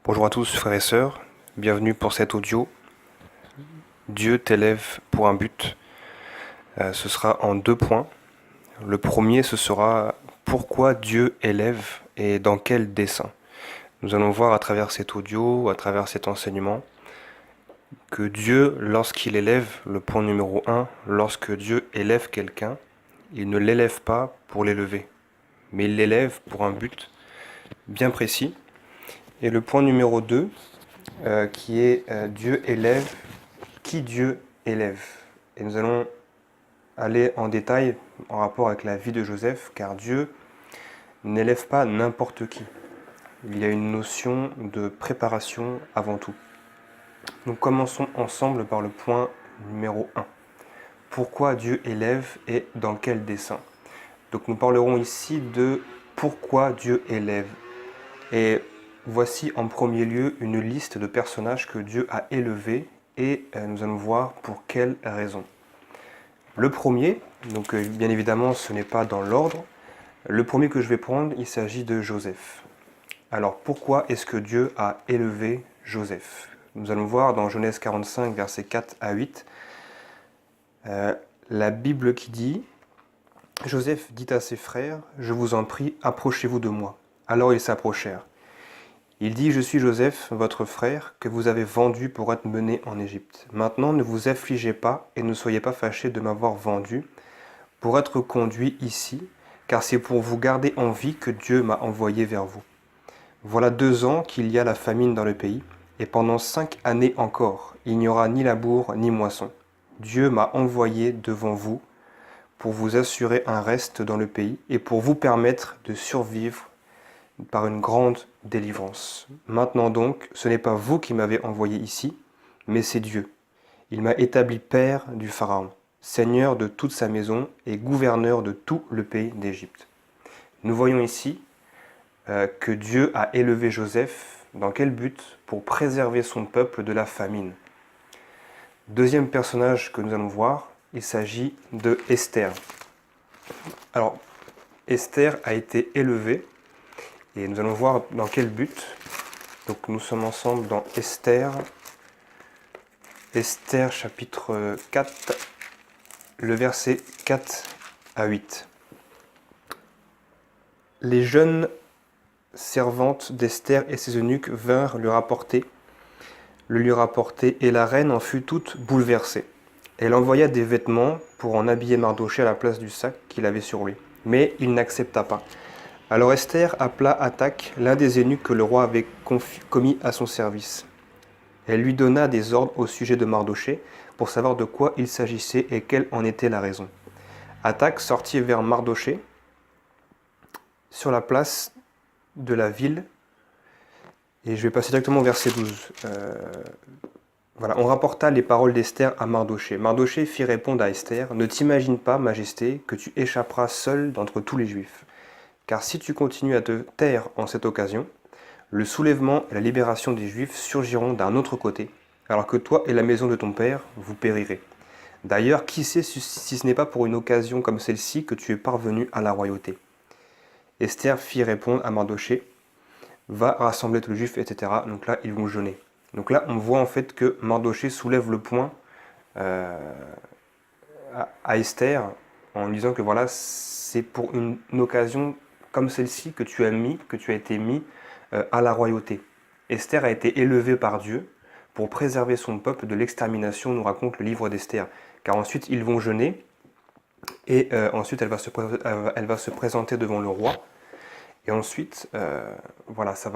Bonjour à tous frères et sœurs, bienvenue pour cet audio. Dieu t'élève pour un but. Ce sera en 2 points. Le premier, ce sera pourquoi Dieu élève et dans quel dessein. Nous allons voir à travers cet audio, à travers cet enseignement, que Dieu, lorsqu'il élève, le point numéro 1, lorsque Dieu élève quelqu'un, il ne l'élève pas pour l'élever, mais il l'élève pour un but bien précis. Et le point numéro 2, qui est Dieu élève, qui Dieu élève. Et nous allons aller en détail en rapport avec la vie de Joseph, car Dieu n'élève pas n'importe qui. Il y a une notion de préparation avant tout. Nous commençons ensemble par le point numéro 1. Pourquoi Dieu élève et dans quel dessein? Donc nous parlerons ici de pourquoi Dieu élève. Et voici en premier lieu une liste de personnages que Dieu a élevés et nous allons voir pour quelles raisons. Le premier, donc bien évidemment ce n'est pas dans l'ordre, le premier que je vais prendre, il s'agit de Joseph. Alors pourquoi est-ce que Dieu a élevé Joseph? Nous allons voir dans Genèse 45, versets 4 à 8, la Bible qui dit « Joseph dit à ses frères, je vous en prie, approchez-vous de moi. Alors ils s'approchèrent. Il dit, je suis Joseph, votre frère, que vous avez vendu pour être mené en Égypte. Maintenant, ne vous affligez pas et ne soyez pas fâchés de m'avoir vendu pour être conduit ici, car c'est pour vous garder en vie que Dieu m'a envoyé vers vous. Voilà 2 ans qu'il y a la famine dans le pays, et pendant 5 années encore, il n'y aura ni labour ni moisson. Dieu m'a envoyé devant vous pour vous assurer un reste dans le pays et pour vous permettre de survivre par une grande délivrance. Maintenant donc, ce n'est pas vous qui m'avez envoyé ici, mais c'est Dieu. Il m'a établi père du Pharaon, seigneur de toute sa maison et gouverneur de tout le pays d'Égypte. Nous voyons ici que Dieu a élevé Joseph. Dans quel but? Pour préserver son peuple de la famine. Deuxième personnage que nous allons voir, il s'agit de Esther. Alors, Esther a été élevée et nous allons voir dans quel but. Donc nous sommes ensemble dans Esther chapitre 4, le verset 4 à 8. Les jeunes servantes d'Esther et ses eunuques vinrent le lui rapporter, et la reine en fut toute bouleversée. Elle envoya des vêtements pour en habiller Mardochée à la place du sac qu'il avait sur lui. Mais il n'accepta pas. Alors Esther appela Hathach, l'un des eunuques que le roi avait commis à son service. Elle lui donna des ordres au sujet de Mardochée pour savoir de quoi il s'agissait et quelle en était la raison. Hathach sortit vers Mardochée sur la place de la ville, et je vais passer directement au verset 12. Voilà, on rapporta les paroles d'Esther à Mardochée. Mardochée fit répondre à Esther, « Ne t'imagine pas, Majesté, que tu échapperas seul d'entre tous les Juifs. Car si tu continues à te taire en cette occasion, le soulèvement et la libération des Juifs surgiront d'un autre côté, alors que toi et la maison de ton père, vous périrez. D'ailleurs, qui sait si ce n'est pas pour une occasion comme celle-ci que tu es parvenu à la royauté. » Esther fit répondre à Mardochée, « Va rassembler tous les Juifs, etc. » Donc là, ils vont jeûner. Donc là, on voit en fait que Mardochée soulève le point à Esther en disant que voilà, c'est pour une occasion comme celle-ci que tu as été mis à la royauté. Esther a été élevée par Dieu pour préserver son peuple de l'extermination, nous raconte le livre d'Esther. Car ensuite, ils vont jeûner et ensuite, elle va se présenter devant le roi. Et ensuite, voilà, ça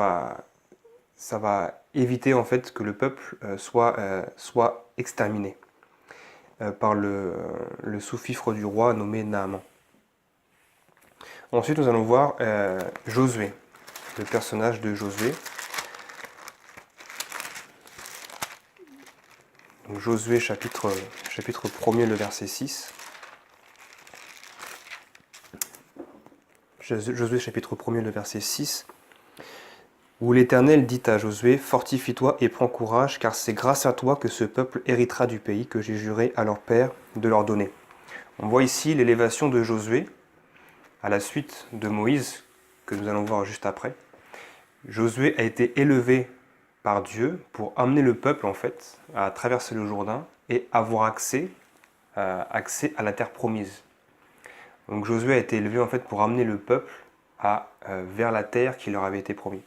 va éviter en fait que le peuple soit exterminé par le sous-fifre du roi nommé Naaman. Ensuite, nous allons voir Josué, le personnage de Josué. Donc, Josué chapitre 1er, le verset 6. Josué chapitre 1er, le verset 6. Où l'Éternel dit à Josué, « Fortifie-toi et prends courage, car c'est grâce à toi que ce peuple héritera du pays que j'ai juré à leur père de leur donner. » On voit ici l'élévation de Josué à la suite de Moïse, que nous allons voir juste après. Josué a été élevé par Dieu pour amener le peuple en fait à traverser le Jourdain et avoir accès à la terre promise. Donc Josué a été élevé en fait pour amener le peuple vers la terre qui leur avait été promise.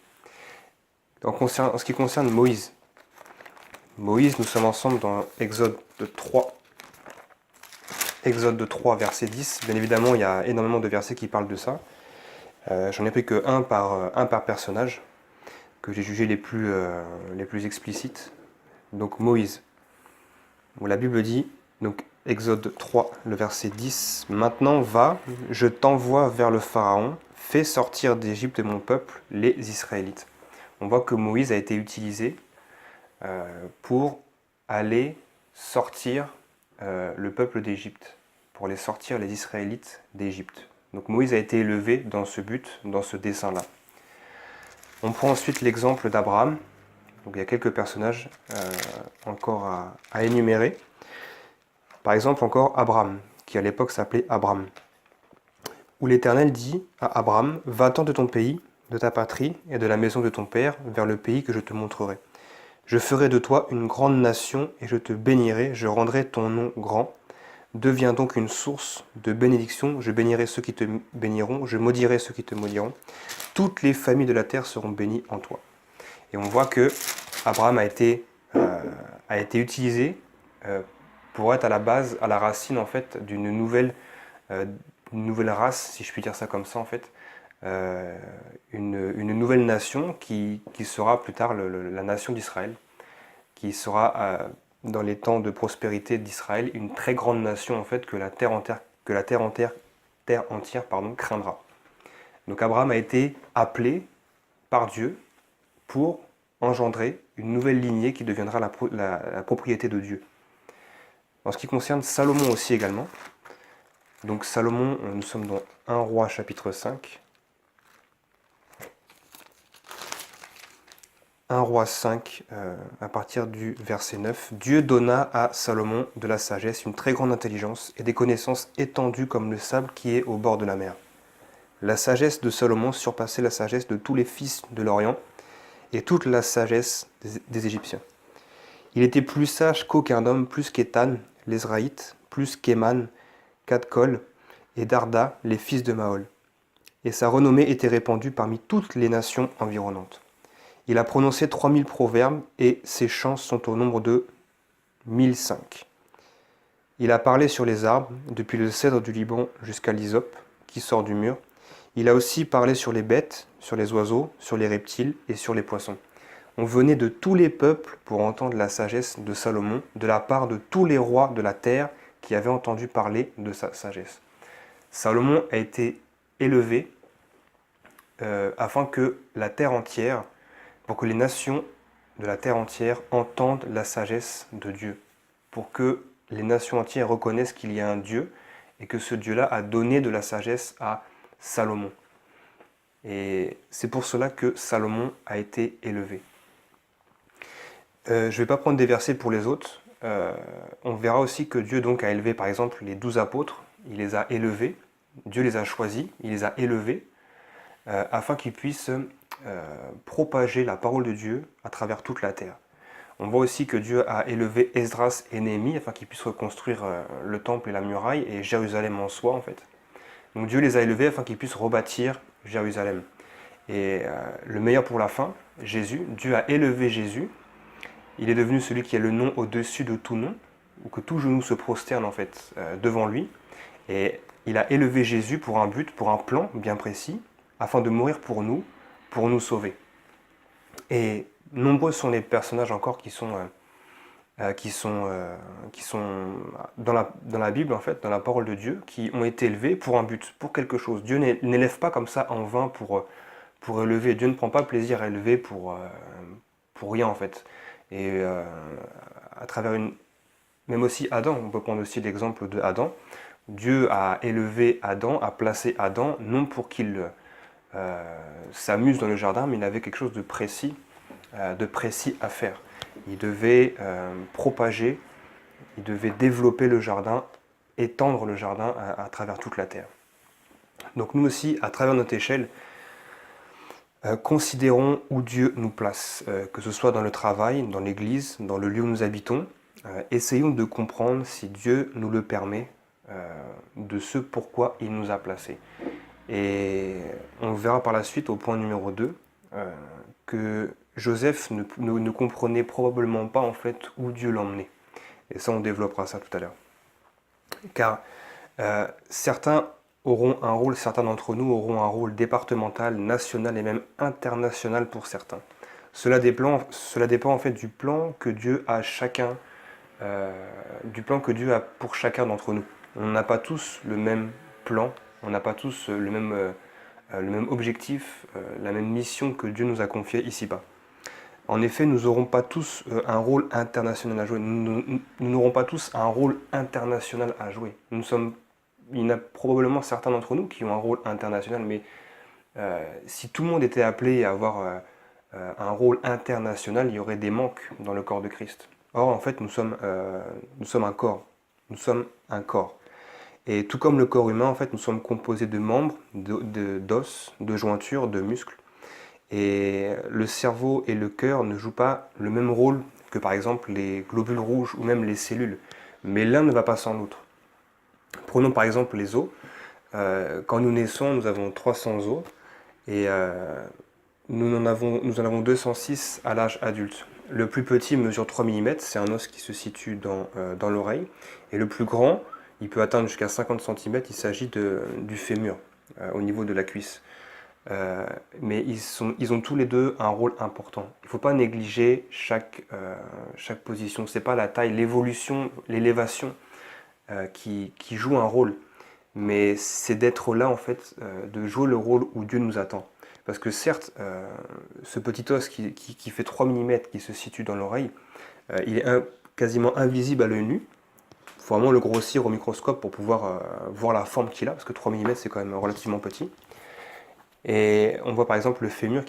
En ce qui concerne Moïse, nous sommes ensemble dans Exode 3, verset 10. Bien évidemment, il y a énormément de versets qui parlent de ça. J'en ai pris que un par personnage, que j'ai jugé les plus explicites. Donc Moïse, où la Bible dit, donc Exode 3, le verset 10, « Maintenant va, je t'envoie vers le Pharaon, fais sortir d'Égypte mon peuple, les Israélites. » On voit que Moïse a été utilisé pour aller sortir le peuple d'Égypte, pour aller sortir les Israélites d'Égypte. Donc Moïse a été élevé dans ce but, dans ce dessein-là. On prend ensuite l'exemple d'Abraham. Donc il y a quelques personnages encore à énumérer. Par exemple encore Abraham, qui à l'époque s'appelait Abram, où l'Éternel dit à Abraham, « Va-t'en de ton pays, de ta patrie et de la maison de ton père, vers le pays que je te montrerai. Je ferai de toi une grande nation et je te bénirai, je rendrai ton nom grand. Deviens donc une source de bénédiction, je bénirai ceux qui te béniront, je maudirai ceux qui te maudiront. Toutes les familles de la terre seront bénies en toi. » Et on voit que Abraham a été utilisé pour être à la base, à la racine en fait d'une nouvelle race, si je puis dire ça comme ça en fait, une nouvelle nation qui sera plus tard la nation d'Israël, qui sera dans les temps de prospérité d'Israël une très grande nation en fait que la terre entière craindra. Donc Abraham a été appelé par Dieu pour engendrer une nouvelle lignée qui deviendra la propriété de Dieu. En ce qui concerne Salomon aussi également, donc Salomon, nous sommes dans 1 Roi chapitre 5. 1 Roi 5, à partir du verset 9. Dieu donna à Salomon de la sagesse, une très grande intelligence et des connaissances étendues comme le sable qui est au bord de la mer. La sagesse de Salomon surpassait la sagesse de tous les fils de l'Orient et toute la sagesse des Égyptiens. Il était plus sage qu'aucun homme, plus qu'Étan, l'Ezraïte, plus qu'Éman, Kadkol et Darda, les fils de Mahol. Et sa renommée était répandue parmi toutes les nations environnantes. Il a prononcé 3000 proverbes et ses chants sont au nombre de 1005. Il a parlé sur les arbres, depuis le cèdre du Liban jusqu'à l'hysope qui sort du mur. Il a aussi parlé sur les bêtes, sur les oiseaux, sur les reptiles et sur les poissons. On venait de tous les peuples pour entendre la sagesse de Salomon, de la part de tous les rois de la terre qui avaient entendu parler de sa sagesse. Salomon a été élevé afin que la terre entière, pour que les nations de la terre entière entendent la sagesse de Dieu, pour que les nations entières reconnaissent qu'il y a un Dieu et que ce Dieu-là a donné de la sagesse à Salomon. Et c'est pour cela que Salomon a été élevé. Je ne vais pas prendre des versets pour les autres. On verra aussi que Dieu donc a élevé par exemple les 12 apôtres. Il les a élevés. Dieu les a choisis. Il les a élevés afin qu'ils puissent propager la parole de Dieu à travers toute la terre. On voit aussi que Dieu a élevé Esdras et Néhémie afin qu'ils puissent reconstruire le temple et la muraille et Jérusalem en soi en fait. Donc Dieu les a élevés afin qu'ils puissent rebâtir Jérusalem. Et le meilleur pour la fin, Jésus, Dieu a élevé Jésus. Il est devenu celui qui a le nom au-dessus de tout nom, ou que tout genou se prosterne en fait devant lui. Et il a élevé Jésus pour un but, pour un plan bien précis, afin de mourir pour nous sauver. Et nombreux sont les personnages encore qui sont dans la Bible, en fait, dans la parole de Dieu, qui ont été élevés pour un but, pour quelque chose. Dieu n'élève pas comme ça en vain pour élever. Dieu ne prend pas plaisir à élever pour rien, en fait. Et à travers même aussi Adam, on peut prendre aussi l'exemple de Adam. Dieu a élevé Adam, a placé Adam, non pour qu'il s'amuse dans le jardin, mais il avait quelque chose de précis à faire. Il devait propager, il devait développer le jardin, étendre le jardin à travers toute la terre. Donc nous aussi, à travers notre échelle, Considérons où Dieu nous place, que ce soit dans le travail, dans l'église, dans le lieu où nous habitons. Essayons de comprendre, si Dieu nous le permet, de ce pourquoi il nous a placés. Et on verra par la suite, au point numéro 2, que Joseph ne comprenait probablement pas en fait où Dieu l'emmenait. Et ça, on développera ça tout à l'heure. Car certains d'entre nous auront un rôle départemental, national et même international pour certains. Cela dépend en fait du plan que Dieu a pour chacun d'entre nous. On n'a pas tous le même plan, on n'a pas tous le même objectif, la même mission que Dieu nous a confiée ici-bas. En effet, nous n'aurons pas tous un rôle international à jouer. Nous n'aurons pas tous un rôle international à jouer. Il y en a probablement certains d'entre nous qui ont un rôle international, mais si tout le monde était appelé à avoir un rôle international, il y aurait des manques dans le corps de Christ. Or, en fait, nous sommes un corps. Nous sommes un corps. Et tout comme le corps humain, en fait, nous sommes composés de membres, d'os, de jointures, de muscles. Et le cerveau et le cœur ne jouent pas le même rôle que par exemple les globules rouges ou même les cellules. Mais l'un ne va pas sans l'autre. Prenons par exemple les os. Quand nous naissons, nous avons 300 os et nous en avons 206 à l'âge adulte. Le plus petit mesure 3 mm, c'est un os qui se situe dans l'oreille. Et le plus grand, il peut atteindre jusqu'à 50 cm, il s'agit du fémur, au niveau de la cuisse. Mais ils ont tous les deux un rôle important. Il ne faut pas négliger chaque position. Ce n'est pas la taille, l'élévation qui joue un rôle. Mais c'est d'être là, en fait, de jouer le rôle où Dieu nous attend. Parce que certes, ce petit os qui fait 3 mm, qui se situe dans l'oreille, il est quasiment invisible à l'œil nu. Il faut vraiment le grossir au microscope pour pouvoir voir la forme qu'il a, parce que 3 mm c'est quand même relativement petit. Et on voit par exemple le fémur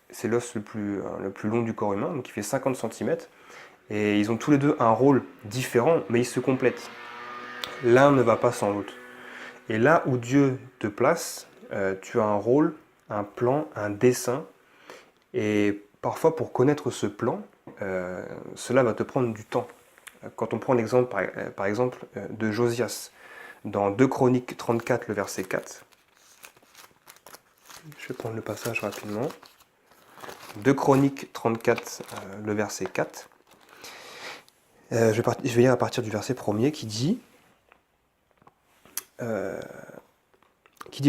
c'est l'os le plus long du corps humain, donc qui fait 50 cm. Et ils ont tous les deux un rôle différent, mais ils se complètent. L'un ne va pas sans l'autre. Et là où Dieu te place, tu as un rôle, un plan, un dessein. Et parfois pour connaître ce plan, cela va te prendre du temps. Quand on prend l'exemple par exemple de Josias, dans 2 Chroniques 34, le verset 4, je vais prendre le passage rapidement. 2 Chroniques 34, le verset 4. Je vais lire à partir du verset 1er qui dit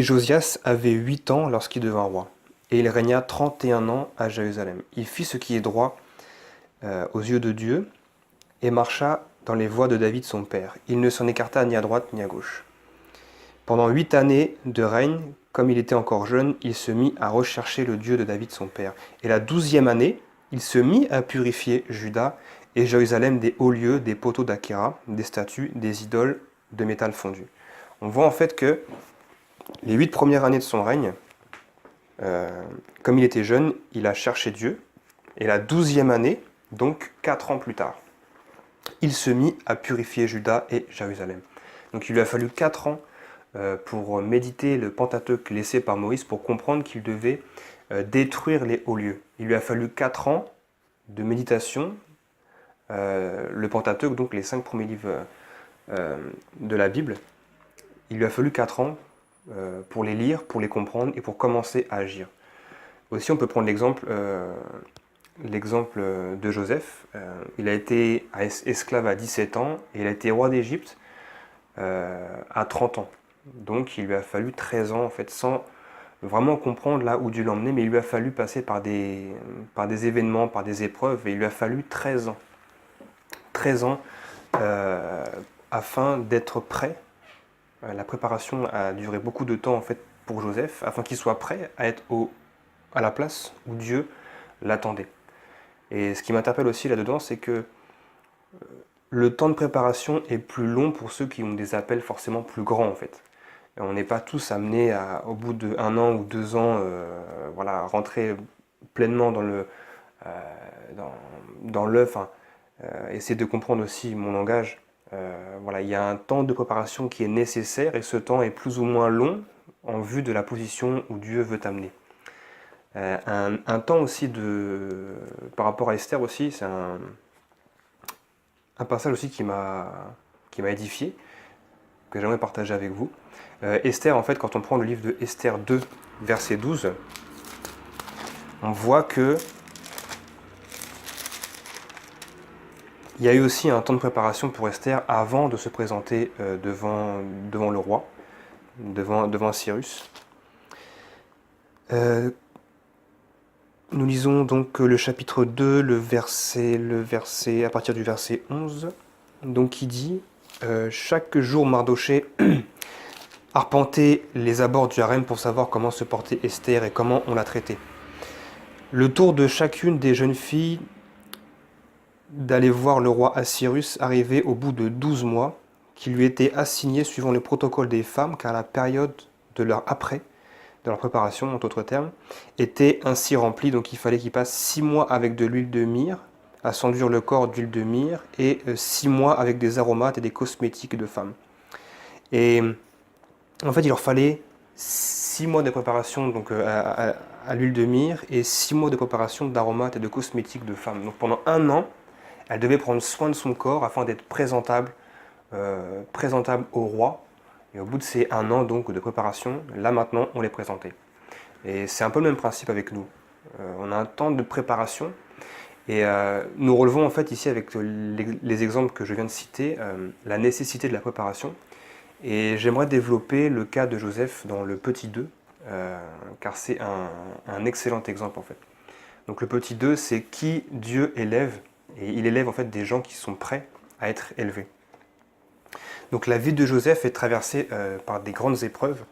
Josias avait 8 ans lorsqu'il devint roi, et il régna 31 ans à Jérusalem. Il fit ce qui est droit aux yeux de Dieu, et marcha dans les voies de David son père. Il ne s'en écarta ni à droite ni à gauche. Pendant 8 années de règne, comme il était encore jeune, il se mit à rechercher le Dieu de David son père. Et la 12e année, il se mit à purifier Juda et Jérusalem des hauts lieux, des poteaux d'Achéra, des statues, des idoles de métal fondu. On voit en fait que les 8 premières années de son règne, comme il était jeune, il a cherché Dieu. Et la 12e année, donc 4 ans plus tard, il se mit à purifier Juda et Jérusalem. Donc il lui a fallu 4 ans pour méditer le Pentateuque laissé par Moïse, pour comprendre qu'il devait détruire les hauts lieux. Il lui a fallu 4 ans de méditation, le Pentateuque, donc les 5 premiers livres de la Bible. Il lui a fallu 4 ans pour les lire, pour les comprendre et pour commencer à agir. Aussi, on peut prendre l'exemple de Joseph. Il a été esclave à 17 ans et il a été roi d'Égypte à 30 ans. Donc il lui a fallu 13 ans en fait, sans vraiment comprendre là où Dieu l'emmenait, mais il lui a fallu passer par des événements, par des épreuves, et il lui a fallu 13 ans. 13 ans afin d'être prêt. La préparation a duré beaucoup de temps en fait pour Joseph, afin qu'il soit prêt à être à la place où Dieu l'attendait. Et ce qui m'interpelle aussi là-dedans, c'est que le temps de préparation est plus long pour ceux qui ont des appels forcément plus grands en fait. On n'est pas tous amenés au bout d'1 an ou 2 ans, rentrer pleinement dans l'œuf. Essayer de comprendre aussi mon langage. Il y a un temps de préparation qui est nécessaire, et ce temps est plus ou moins long en vue de la position où Dieu veut t'amener. Un temps aussi par rapport à Esther aussi, c'est un passage aussi qui m'a édifié, que j'aimerais partager avec vous. Esther, en fait, quand on prend le livre de Esther 2, verset 12, on voit que il y a eu aussi un temps de préparation pour Esther avant de se présenter devant le roi, devant Cyrus. Nous lisons donc le chapitre 2, à partir du verset 11, donc qui dit chaque jour Mardochée arpentait les abords du harem pour savoir comment se portait Esther et comment on la traitait. Le tour de chacune des jeunes filles d'aller voir le roi Assyrus arrivait au bout de 12 mois, qui lui étaient assignés suivant le protocole des femmes, car la période de leur préparation, en d'autres termes, était ainsi remplie. Donc il fallait qu'ils passent 6 mois avec de l'huile de myrrhe, à s'enduire le corps d'huile de myrrhe, et 6 mois avec des aromates et des cosmétiques de femmes. Et en fait, il leur fallait 6 mois de préparation donc, à l'huile de myrrhe et 6 mois de préparation d'aromates et de cosmétiques de femmes. Donc pendant 1 an, elle devait prendre soin de son corps afin d'être présentable au roi. Et au bout de ces 1 an donc, de préparation, là maintenant, on les présentait. Et c'est un peu le même principe avec nous. On a un temps de préparation. Et nous relevons en fait ici avec les exemples que je viens de citer, la nécessité de la préparation. Et j'aimerais développer le cas de Joseph dans le petit 2, car c'est un excellent exemple en fait. Donc le petit 2, c'est qui Dieu élève, et il élève en fait des gens qui sont prêts à être élevés. Donc la vie de Joseph est traversée par des grandes épreuves.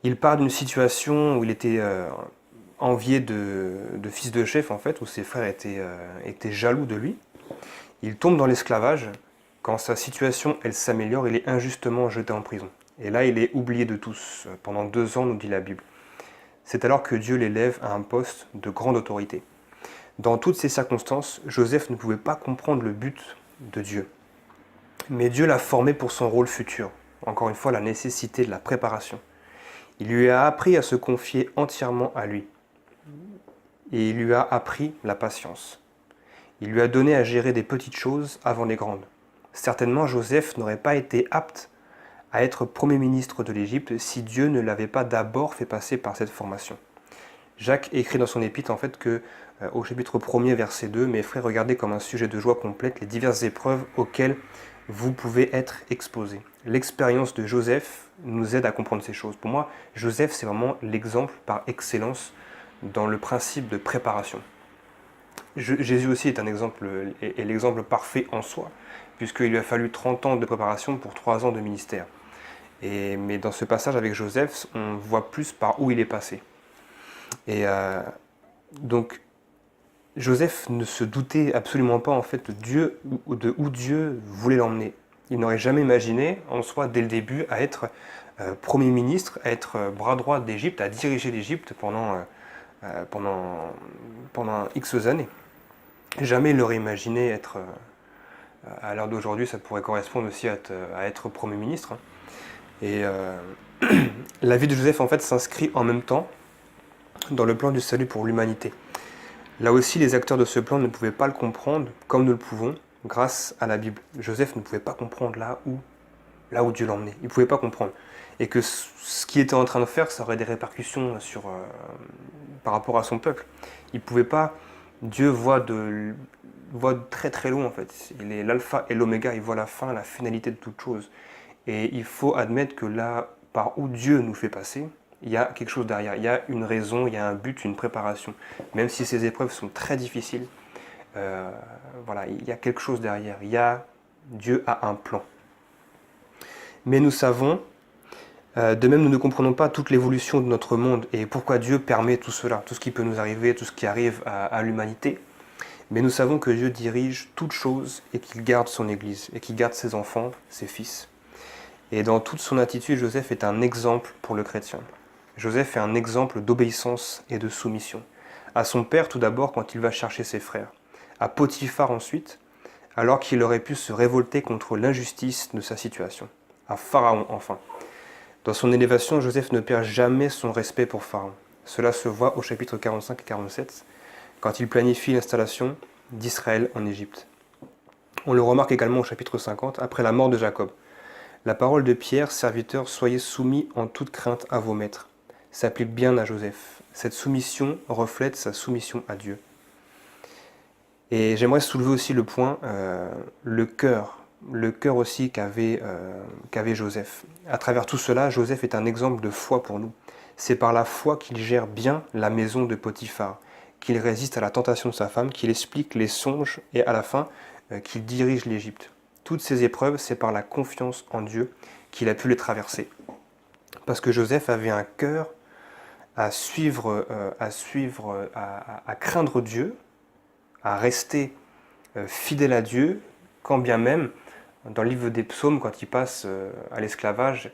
Il part d'une situation où il était envié de fils de chef en fait, où ses frères étaient jaloux de lui. Il tombe dans l'esclavage. Quand sa situation elle s'améliore, il est injustement jeté en prison. Et là, il est oublié de tous. Pendant 2 ans, nous dit la Bible. C'est alors que Dieu l'élève à un poste de grande autorité. Dans toutes ces circonstances, Joseph ne pouvait pas comprendre le but de Dieu. Mais Dieu l'a formé pour son rôle futur. Encore une fois, la nécessité de la préparation. Il lui a appris à se confier entièrement à lui. Et il lui a appris la patience. Il lui a donné à gérer des petites choses avant les grandes. Certainement, Joseph n'aurait pas été apte à être premier ministre de l'Égypte si Dieu ne l'avait pas d'abord fait passer par cette formation. Jacques écrit dans son épître en fait que, au chapitre 1er, verset 2, « Mes frères, regardez comme un sujet de joie complète les diverses épreuves auxquelles vous pouvez être exposés. » L'expérience de Joseph nous aide à comprendre ces choses. Pour moi, Joseph, c'est vraiment l'exemple par excellence dans le principe de préparation. Jésus aussi est un exemple, est l'exemple parfait en soi, puisqu'il lui a fallu 30 ans de préparation pour 3 ans de ministère. Mais dans ce passage avec Joseph, on voit plus par où il est passé. Et donc, Joseph ne se doutait absolument pas en fait de où Dieu voulait l'emmener. Il n'aurait jamais imaginé en soi dès le début à être Premier ministre, à être bras droit d'Égypte, à diriger l'Égypte pendant X années. Jamais il n'aurait imaginé être, à l'heure d'aujourd'hui, ça pourrait correspondre aussi à être Premier ministre. Et la vie de Joseph en fait s'inscrit en même temps dans le plan du salut pour l'humanité. Là aussi, les acteurs de ce plan ne pouvaient pas le comprendre comme nous le pouvons grâce à la Bible. Joseph ne pouvait pas comprendre là où Dieu l'emmenait. Il ne pouvait pas comprendre. Et que ce qu'il était en train de faire, ça aurait des répercussions par rapport à son peuple. Il ne pouvait pas... Dieu voit de très très loin en fait. Il est l'alpha et l'oméga, il voit la fin, la finalité de toute chose. Et il faut admettre que là, par où Dieu nous fait passer, il y a quelque chose derrière. Il y a une raison, il y a un but, une préparation. Même si ces épreuves sont très difficiles, voilà, il y a quelque chose derrière. Dieu a un plan. Mais nous savons, de même nous ne comprenons pas toute l'évolution de notre monde et pourquoi Dieu permet tout cela, tout ce qui peut nous arriver, tout ce qui arrive à l'humanité. Mais nous savons que Dieu dirige toutes choses et qu'il garde son Église, et qu'il garde ses enfants, ses fils. Et dans toute son attitude, Joseph est un exemple pour le chrétien. Joseph est un exemple d'obéissance et de soumission. À son père tout d'abord quand il va chercher ses frères. À Potiphar ensuite, alors qu'il aurait pu se révolter contre l'injustice de sa situation. À Pharaon enfin. Dans son élévation, Joseph ne perd jamais son respect pour Pharaon. Cela se voit au chapitre 45 et 47, quand il planifie l'installation d'Israël en Égypte. On le remarque également au chapitre 50, après la mort de Jacob. La parole de Pierre, serviteur, soyez soumis en toute crainte à vos maîtres, s'applique bien à Joseph. Cette soumission reflète sa soumission à Dieu. Et j'aimerais soulever aussi le point, le cœur aussi qu'avait Joseph. À travers tout cela, Joseph est un exemple de foi pour nous. C'est par la foi qu'il gère bien la maison de Potiphar, qu'il résiste à la tentation de sa femme, qu'il explique les songes et à la fin, qu'il dirige l'Égypte. Toutes ces épreuves, c'est par la confiance en Dieu qu'il a pu les traverser. Parce que Joseph avait un cœur à craindre Dieu, à rester fidèle à Dieu, quand bien même, dans le livre des psaumes, quand il passe à l'esclavage,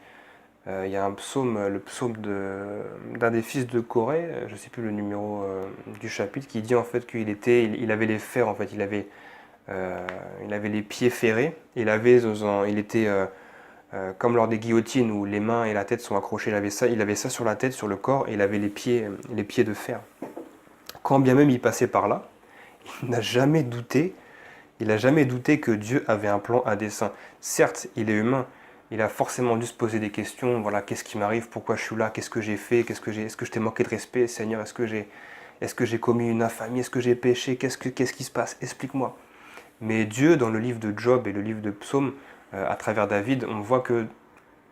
il y a un psaume, le psaume d'un des fils de Corée, je ne sais plus le numéro du chapitre, qui dit en fait il avait les fers, en fait, il avait les pieds ferrés, il était comme lors des guillotines où les mains et la tête sont accrochées, il avait ça sur la tête, sur le corps, et il avait les pieds de fer. Quand bien même il passait par là, il n'a jamais douté que Dieu avait un plan à dessein. Certes, il est humain, il a forcément dû se poser des questions, voilà, qu'est-ce qui m'arrive, pourquoi je suis là, qu'est-ce que j'ai fait, est-ce que je t'ai manqué de respect, Seigneur, est-ce que j'ai commis une infamie, est-ce que j'ai péché, qu'est-ce qui se passe, explique-moi. Mais Dieu, dans le livre de Job et le livre de Psaume, à travers David, on voit que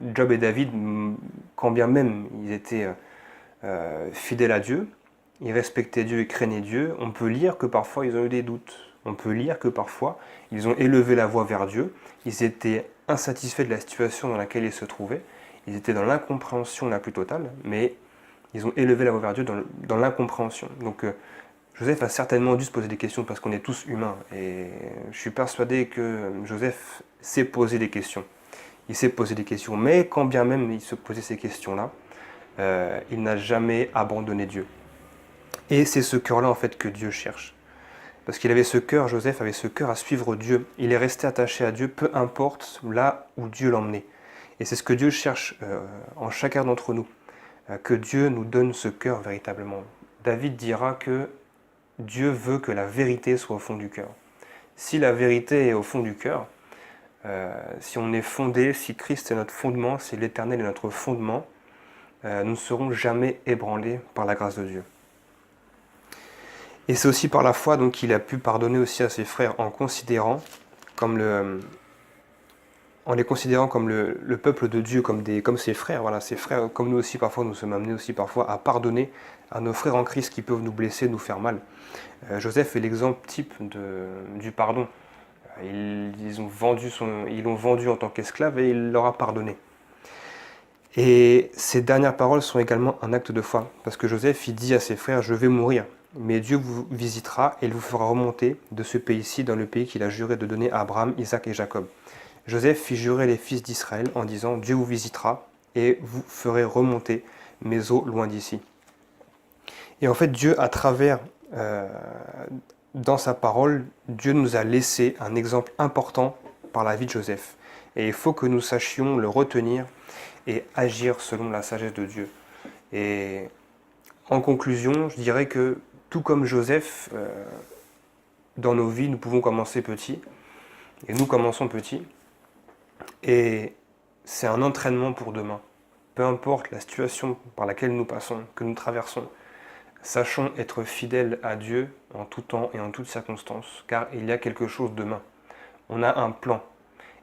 Job et David, quand bien même ils étaient fidèles à Dieu, ils respectaient Dieu et craignaient Dieu, on peut lire que parfois ils ont eu des doutes. On peut lire que parfois ils ont élevé la voix vers Dieu, ils étaient insatisfaits de la situation dans laquelle ils se trouvaient, ils étaient dans l'incompréhension la plus totale, mais ils ont élevé la voix vers Dieu dans l'incompréhension. Donc Joseph a certainement dû se poser des questions parce qu'on est tous humains. Et je suis persuadé que Joseph s'est posé des questions. Il s'est posé des questions, mais quand bien même il se posait ces questions-là, il n'a jamais abandonné Dieu. Et c'est ce cœur-là en fait que Dieu cherche. Parce qu'il avait ce cœur, Joseph avait ce cœur à suivre Dieu. Il est resté attaché à Dieu, peu importe là où Dieu l'emmenait. Et c'est ce que Dieu cherche en chacun d'entre nous. Que Dieu nous donne ce cœur véritablement. David dira que Dieu veut que la vérité soit au fond du cœur. Si la vérité est au fond du cœur, si on est fondé, si Christ est notre fondement, si l'Éternel est notre fondement, nous ne serons jamais ébranlés par la grâce de Dieu. Et c'est aussi par la foi donc qu'il a pu pardonner aussi à ses frères en les considérant comme le peuple de Dieu, comme ses frères. Voilà, ses frères, comme nous aussi parfois, nous sommes amenés aussi parfois à pardonner à nos frères en Christ qui peuvent nous blesser, nous faire mal. Joseph est l'exemple type du pardon. Ils l'ont vendu en tant qu'esclave et il leur a pardonné. Et ces dernières paroles sont également un acte de foi, parce que Joseph, il dit à ses frères, je vais mourir, mais Dieu vous visitera et il vous fera remonter de ce pays-ci dans le pays qu'il a juré de donner à Abraham, Isaac et Jacob. Joseph fit jurer les fils d'Israël en disant, Dieu vous visitera et vous ferez remonter mes eaux loin d'ici. Et en fait, Dieu, à travers, dans sa parole, Dieu nous a laissé un exemple important par la vie de Joseph. Et il faut que nous sachions le retenir et agir selon la sagesse de Dieu. Et en conclusion, je dirais que tout comme Joseph, dans nos vies, nous pouvons commencer petit, et nous commençons petit, et c'est un entraînement pour demain. Peu importe la situation par laquelle nous passons, que nous traversons, sachons être fidèles à Dieu en tout temps et en toutes circonstances, car il y a quelque chose demain. On a un plan.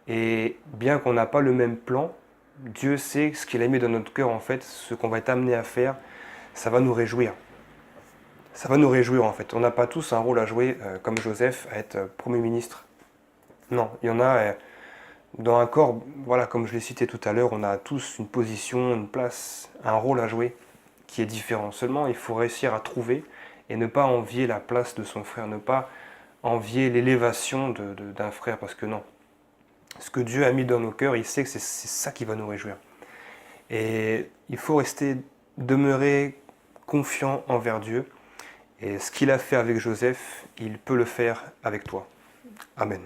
Et bien qu'on n'a pas le même plan, Dieu sait ce qu'il a mis dans notre cœur, en fait, ce qu'on va être amené à faire, ça va nous réjouir. Ça va nous réjouir, en fait. On n'a pas tous un rôle à jouer, comme Joseph, à être Premier ministre. Non, il y en a, dans un corps, voilà, comme je l'ai cité tout à l'heure, on a tous une position, une place, un rôle à jouer qui est différent. Seulement, il faut réussir à trouver et ne pas envier la place de son frère, ne pas envier l'élévation d'un frère, parce que non. Ce que Dieu a mis dans nos cœurs, il sait que c'est ça qui va nous réjouir. Et il faut demeurer confiant envers Dieu. Et ce qu'il a fait avec Joseph, il peut le faire avec toi. Amen.